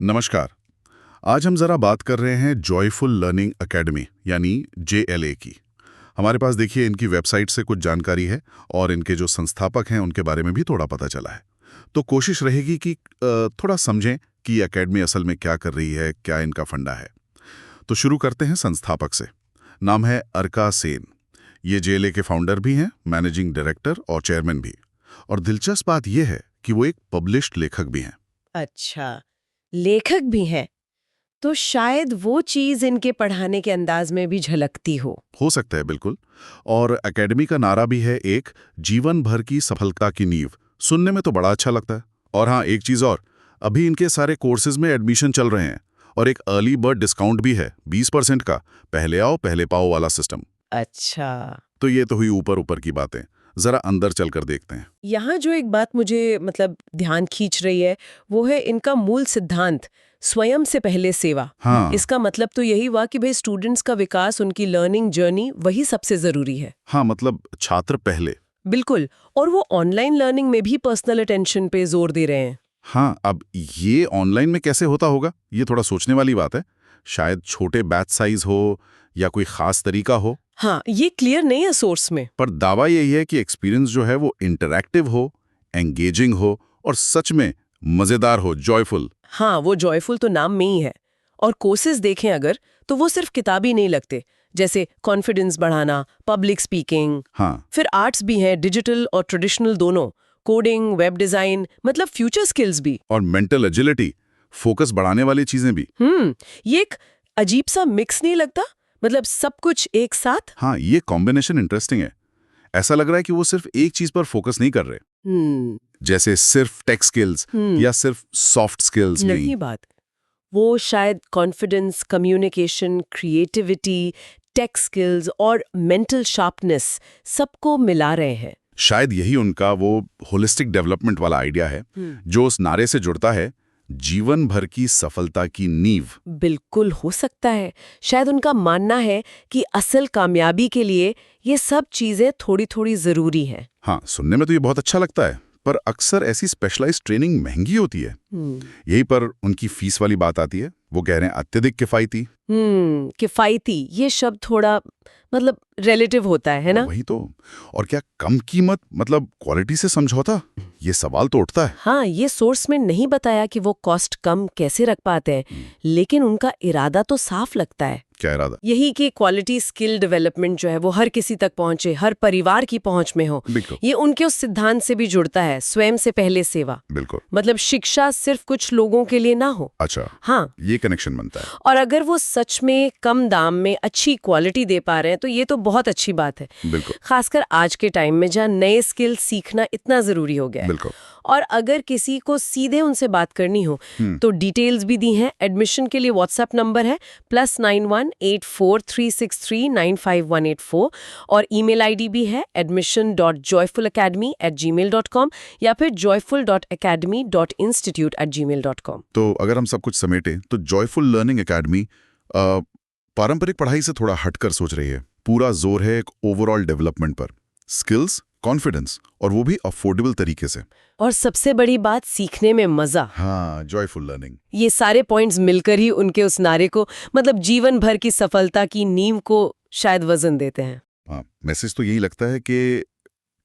नमस्कार। आज हम जरा बात कर रहे हैं जॉयफुल लर्निंग एकेडमी यानी JLA की। हमारे पास देखिए इनकी वेबसाइट से कुछ जानकारी है और इनके जो संस्थापक हैं उनके बारे में भी थोड़ा पता चला है। तो कोशिश रहेगी कि थोड़ा समझें कि ये एकेडमी असल में क्या कर रही है, क्या इनका फंडा है। तो शुरू करते हैं संस्थापक से। नाम है अर्का सेन। ये JLA के फाउंडर भी हैं, मैनेजिंग डायरेक्टर और चेयरमैन भी। और दिलचस्प बात यह है कि वो एक पब्लिश्ड लेखक भी हैं। अच्छा, लेखक भी हैं तो शायद वो चीज इनके पढ़ाने के अंदाज में भी झलकती हो सकता है, बिल्कुल। और एकेडमी का नारा भी है एक जीवन भर की सफलता की नींव। सुनने में तो बड़ा अच्छा लगता है। और हाँ, एक चीज और, अभी इनके सारे कोर्सेज में एडमिशन चल रहे हैं और एक अर्ली बर्ड डिस्काउंट भी है 20% का, पहले आओ पहले पाओ वाला सिस्टम। अच्छा। तो ये तो हुई ऊपर ऊपर की बातें। जरा अंदर चलकर देखते हैं। यहाँ जो एक बात मुझे ध्यान खींच रही है वो है इनका मूल सिद्धांत, स्वयं से पहले सेवा। हाँ इसका मतलब तो यही हुआ कि भाई स्टूडेंट्स का विकास, उनकी लर्निंग जर्नी वही सबसे जरूरी है। हाँ, मतलब छात्र पहले। बिल्कुल। और वो ऑनलाइन लर्निंग में भी पर्सनल अटेंशन पे जोर दे रहे हैं। हाँ, अब ये ऑनलाइन में कैसे होता होगा, ये थोड़ा सोचने वाली बात है। शायद छोटे बैच साइज हो या कोई खास तरीका हो। हाँ, ये क्लियर नहीं है सोर्स में। पर दावा यही है कि एक्सपीरियंस जो है वो इंटरैक्टिव हो, एंगेजिंग हो और सच में मजेदार हो, जॉयफुल। हाँ, वो जॉयफुल तो नाम में ही है। और कोर्सेज देखें अगर, तो वो सिर्फ किताबी नहीं लगते, जैसे कॉन्फिडेंस बढ़ाना, पब्लिक स्पीकिंग। हाँ, फिर आर्ट्स भी हैं, डिजिटल और ट्रेडिशनल दोनों, कोडिंग, वेब डिजाइन, मतलब फ्यूचर स्किल्स भी। और मेंटल एजिलिटी, फोकस बढ़ाने वाली चीजें भी। ये एक अजीब सा मिक्स नहीं लगता? मतलब सब कुछ एक साथ। हाँ, ये कॉम्बिनेशन इंटरेस्टिंग है। ऐसा लग रहा है कि वो सिर्फ एक चीज पर फोकस नहीं कर रहे, जैसे सिर्फ टेक स्किल्स या सिर्फ सॉफ्ट स्किल्स नहीं नहीं। बात, वो शायद confidence, communication, creativity, tech skills और मेंटल शार्पनेस सबको मिला रहे हैं। शायद यही उनका वो होलिस्टिक डेवलपमेंट वाला आइडिया है जो उस नारे से जुड़ता है, जीवन भर की सफलता की नींव। बिल्कुल हो सकता है। शायद उनका मानना है कि असल कामयाबी के लिए ये सब चीजें थोड़ी थोड़ी जरूरी हैं। हाँ, सुनने में तो ये बहुत अच्छा लगता है, पर अक्सर ऐसी स्पेशलाइज्ड ट्रेनिंग महंगी होती है। यही पर उनकी फीस वाली बात आती है। वो कह रहे हैं अत्यधिक किफायती। किफायती, ये शब्द थोड़ा रिलेटिव होता है ना? वही तो। और क्या कम कीमत मतलब क्वालिटी से समझौता, ये सवाल तो उठता है। हाँ, ये सोर्स में नहीं बताया कि वो कॉस्ट कम कैसे रख पाते हैं, लेकिन उनका इरादा तो साफ लगता है। क्या इरादा? यही कि क्वालिटी स्किल डेवलपमेंट जो है वो हर किसी तक पहुंचे, हर परिवार की पहुंच में हो। बिल्कुल, ये उनके उस सिद्धांत से भी जुड़ता है, स्वयं से पहले सेवा। बिल्कुल। मतलब शिक्षा सिर्फ कुछ लोगों के लिए ना हो। अच्छा, हाँ, ये कनेक्शन बनता है। और अगर वो सच में कम दाम में अच्छी क्वालिटी दे पा रहे हैं तो ये तो बहुत अच्छी बात है। बिल्कुल, खासकर आज के टाइम में जहाँ नए स्किल सीखना इतना जरूरी हो गया है। बिल्कुल। और अगर किसी को सीधे उनसे बात करनी हो तो डिटेल्स भी दी हैं। एडमिशन के लिए व्हाट्सएप नंबर है +91 84 363 95184 और ईमेल आईडी भी है admission.joyfulacademy@gmail.com या फिर joyful.academy.institute@gmail.com। तो अगर हम सब कुछ समेटें तो जॉयफुल लर्निंग एकेडमी पारंपरिक पढ़ाई से थोड़ा हटकर सोच रही है। पूरा जोर है एक ओवरऑल डेवलपमेंट पर, स्किल्स, कॉन्फिडेंस, और वो भी अफोर्डेबल तरीके से। और सबसे बड़ी बात, सीखने में मजा। हाँ, जॉयफुल लर्निंग। ये सारे पॉइंट्स मिलकर ही उनके उस नारे को, जीवन भर की सफलता की नींव को शायद वजन देते हैं। हाँ, मैसेज तो यही लगता है कि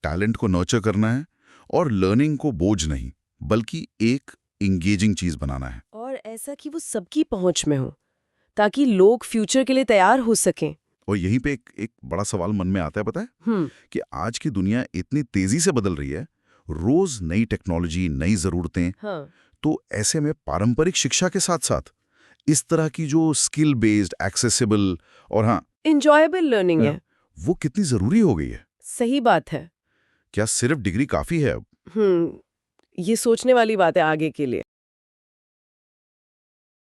टैलेंट को नर्चर करना है और लर्निंग को बोझ नहीं बल्कि एक इंगेजिंग चीज बनाना है। और ऐसा कि वो सबकी पहुंच में हो, ताकि लोग फ्यूचर के लिए तैयार हो सकें। और यहीं पे एक बड़ा सवाल मन में आता है, पता है, कि आज की दुनिया इतनी तेजी से बदल रही है, रोज नई टेक्नोलॉजी, नई जरूरतें। हाँ। तो ऐसे में पारंपरिक शिक्षा के साथ साथ इस तरह की जो स्किल बेस्ड, एक्सेसिबल और हाँ, इंजॉयबल लर्निंग है, वो कितनी जरूरी हो गई है। सही बात है। क्या सिर्फ डिग्री काफी है अब? ये सोचने वाली बात है आगे के लिए।